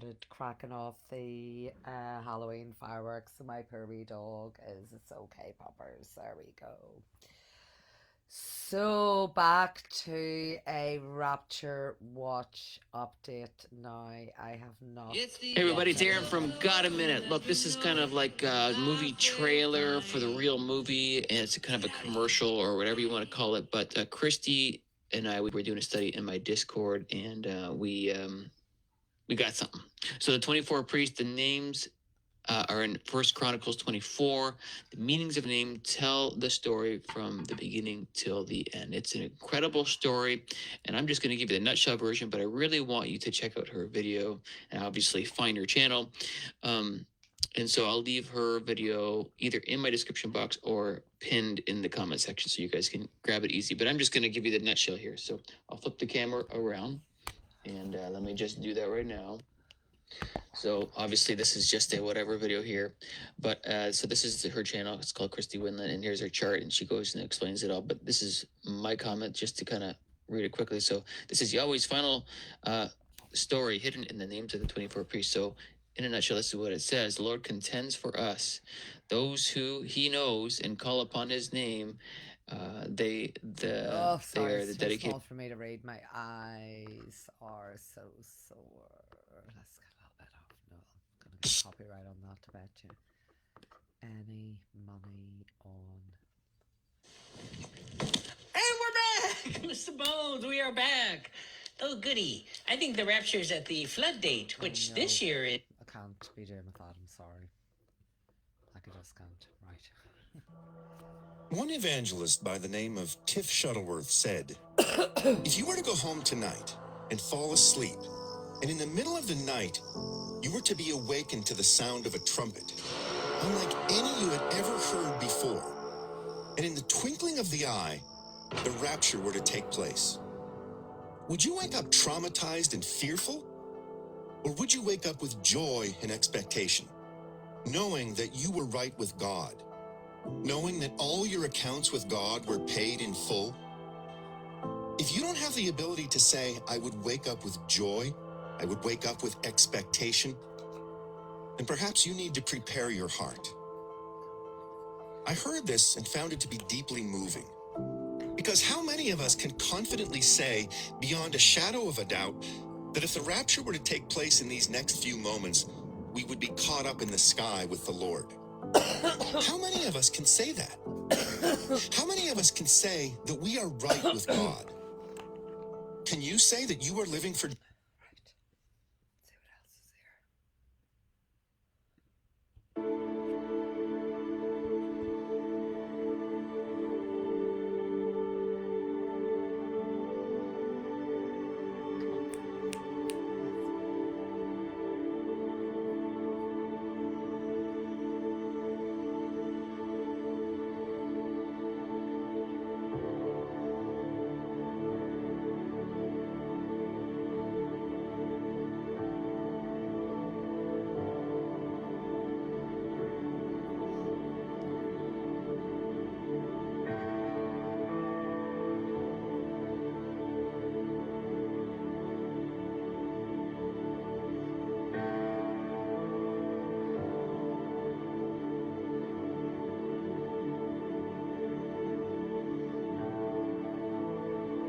started cracking off the Halloween fireworks. So my poor wee dog is it's okay, poppers. There we go. So back to a Rapture watch update now. I have not. Hey everybody, it's Aaron from Got a Minute. Look, this is kind of like a movie trailer for the real movie, and it's a kind of a commercial or whatever you want to call it. But Christy and I, we were doing a study in my Discord, and we got something. So the 24 priests, the names are in First Chronicles 24. The meanings of name tell the story from the beginning till the end. It's an incredible story, and I'm just going to give you the nutshell version, but I really want you to check out her video and obviously find her channel. And so I'll leave her video either in my description box or pinned in the comment section so you guys can grab it easy. But I'm just going to give you the nutshell here. So I'll flip the camera around, and let me just do that right now. So obviously this is just a whatever video here, but so this is her channel. It's called Christy Winland, and here's her chart, and she goes and explains it all. But this is my comment just to kind of read it quickly. So this is Yahweh's final story hidden in the names of the 24 priests. So in a nutshell, this is what it says: the Lord contends for us, those who He knows and call upon His name. They Oh, they sorry, are it's the too dedicated. small for me to read. My eyes are so sore. Let's get a little bit off. No, I'm gonna get copyright on that. I bet you. Any money on? And we're back, Mr. Bones. We are back. Oh, goody. I think the Rapture's at the flood date, which No, this year is. I can't be doing with that. I'm sorry. Like I just can't. Right. One evangelist by the name of Tiff Shuttleworth said, if you were to go home tonight and fall asleep, and in the middle of the night, you were to be awakened to the sound of a trumpet, unlike any you had ever heard before, and in the twinkling of the eye, the rapture were to take place, would you wake up traumatized and fearful? Or would you wake up with joy and expectation, knowing that you were right with God, knowing that all your accounts with God were paid in full? If you don't have the ability to say, I would wake up with joy, I would wake up with expectation, then perhaps you need to prepare your heart. I heard this and found it to be deeply moving. Because how many of us can confidently say, beyond a shadow of a doubt, that if the rapture were to take place in these next few moments, we would be caught up in the sky with the Lord? How many of us can say that? How many of us can say that we are right with God? Can you say that you are living for... Right. Let's see what else is here.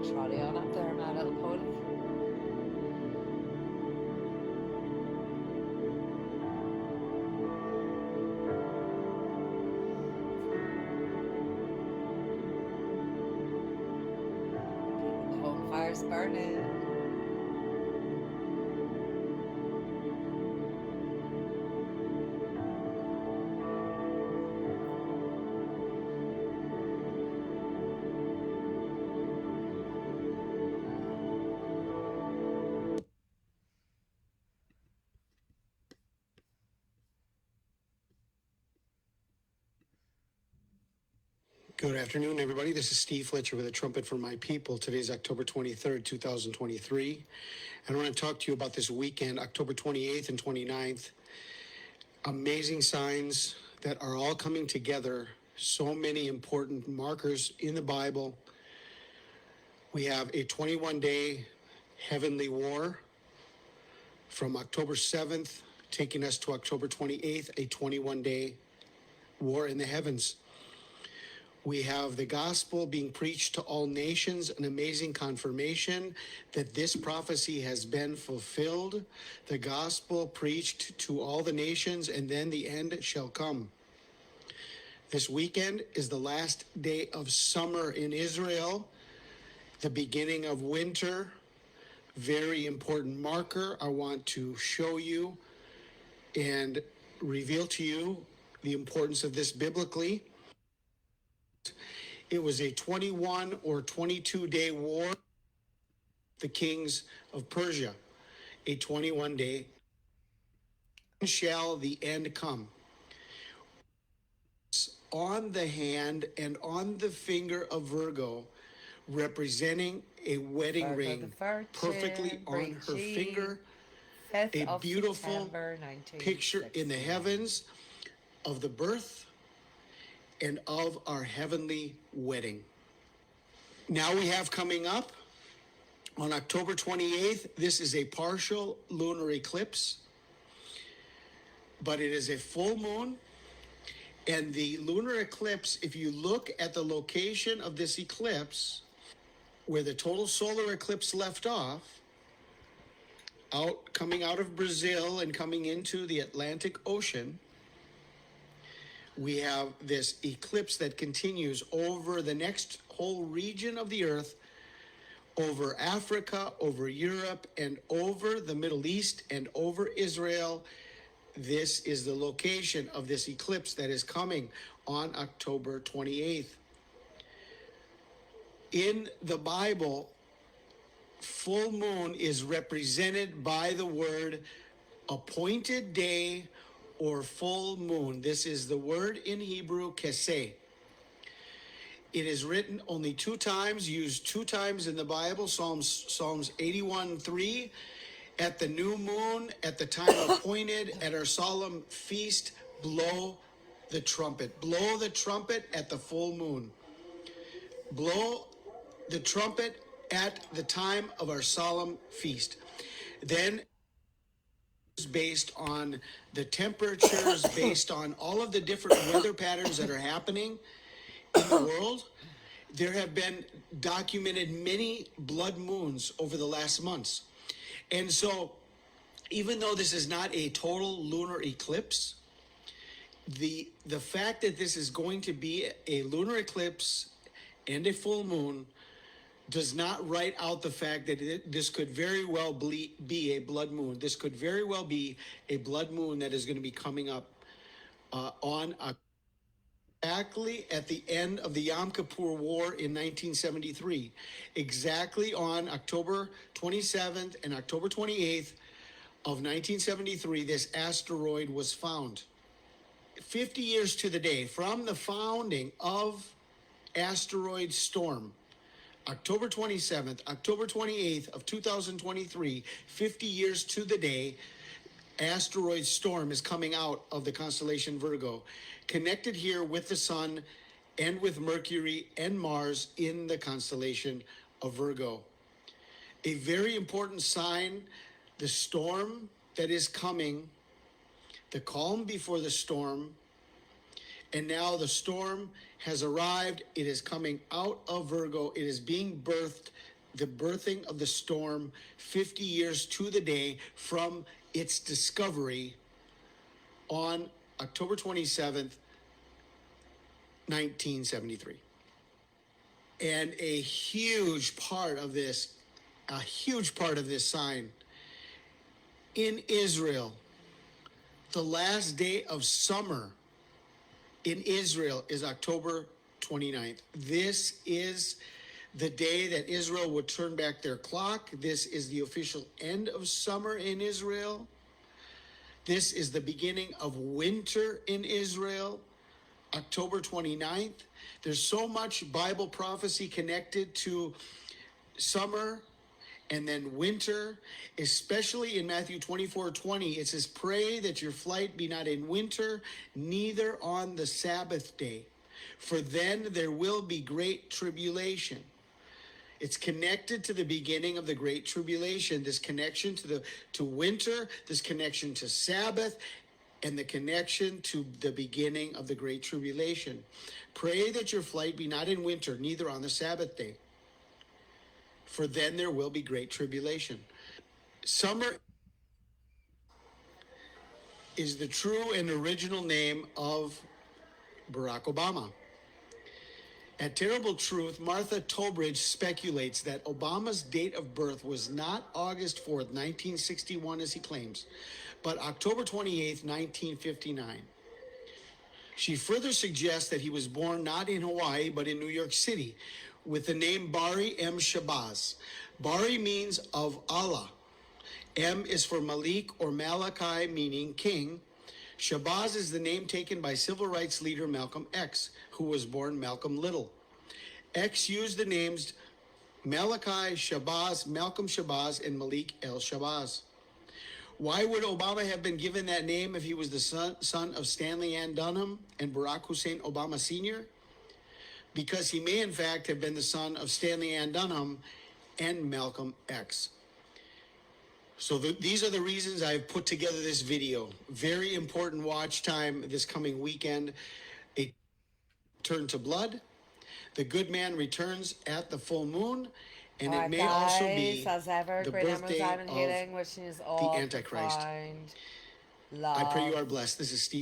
Trolley on up there, my little pony. Keeping the home fires burning. Good afternoon, everybody. This is Steve Fletcher with a trumpet for my people. Today's October 23rd, 2023. And I want to talk to you about this weekend, October 28th and 29th. Amazing signs that are all coming together. So many important markers in the Bible. We have a 21-day heavenly war from October 7th, taking us to October 28th, a 21-day war in the heavens. We have the gospel being preached to all nations, an amazing confirmation that this prophecy has been fulfilled. The gospel preached to all the nations, and then the end shall come. This weekend is the last day of summer in Israel, the beginning of winter. Very important marker I want to show you and reveal to you the importance of this biblically. It was a 21 or 22-day war, the kings of Persia, a 21-day. Shall the end come? On the hand and on the finger of Virgo, representing a wedding Virgo ring, the Virgin, perfectly on her Brigitte, finger, 5th a of beautiful September, picture in the 1969. heavens of the birth and of our heavenly wedding. Now we have coming up on October 28th, this is a partial lunar eclipse, but it is a full moon. And the lunar eclipse, if you look at the location of this eclipse, where the total solar eclipse left off, coming out of Brazil and coming into the Atlantic Ocean, we have this eclipse that continues over the next whole region of the earth, over Africa, over Europe, and over the Middle East, and over Israel. This is the location of this eclipse that is coming on October 28th. In the Bible, full moon is represented by the word appointed day or full moon. This is the word in Hebrew, keseh. It is written only 2 times, used 2 times in the Bible, Psalms 81:3, at the new moon, at the time appointed, at our solemn feast, blow the trumpet. Blow the trumpet at the full moon. Blow the trumpet at the time of our solemn feast. Then, based on the temperatures, based on all of the different weather patterns that are happening in the world, there have been documented many blood moons over the last months. And so, even though this is not a total lunar eclipse, the fact that this is going to be a lunar eclipse and a full moon does not write out the fact that this could very well be a blood moon. This could very well be a blood moon that is going to be coming up on exactly at the end of the Yom Kippur War in 1973. Exactly on October 27th and October 28th of 1973, this asteroid was found. 50 years to the day from the founding of asteroid storm, October 27th, October 28th of 2023, 50 years to the day, asteroid storm is coming out of the constellation Virgo, connected here with the sun and with Mercury and Mars in the constellation of Virgo. A very important sign, the storm that is coming, the calm before the storm, and now the storm has arrived. It is coming out of Virgo. It is being birthed, the birthing of the storm, 50 years to the day from its discovery on October 27th, 1973. And a huge part of this sign in Israel, the last day of summer in Israel is October 29th. This is the day that Israel would turn back their clock. This is the official end of summer in Israel. This is the beginning of winter in Israel, October 29th. There's so much Bible prophecy connected to summer and then winter, especially in Matthew 24:20. It says, "Pray that your flight be not in winter, neither on the Sabbath day, for then there will be great tribulation." It's connected to the beginning of the Great Tribulation, this connection to winter, this connection to Sabbath, and the connection to the beginning of the Great Tribulation. Pray that your flight be not in winter, neither on the Sabbath day, for then there will be great tribulation. Summer is the true and original name of Barack Obama. At Terrible Truth, Martha Tolbridge speculates that Obama's date of birth was not August 4th, 1961, as he claims, but October 28th, 1959. She further suggests that he was born not in Hawaii, but in New York City, with the name Bari M. Shabazz. Bari means of Allah. M is for Malik or Malachi, meaning king. Shabazz is the name taken by civil rights leader Malcolm X, who was born Malcolm Little. X used the names Malachi Shabazz, Malcolm Shabazz, and Malik El Shabazz. Why would Obama have been given that name if he was the son of Stanley Ann Dunham and Barack Hussein Obama Sr.? Because he may in fact have been the son of Stanley Ann Dunham and Malcolm X. So these are the reasons I've put together this video. Very important watch time this coming weekend. A turn to blood. The good man returns at the full moon. And it may also be as ever, the great birthday Diamond of Healing, wishing us all the Antichrist. find I pray you love. are blessed. This is Steve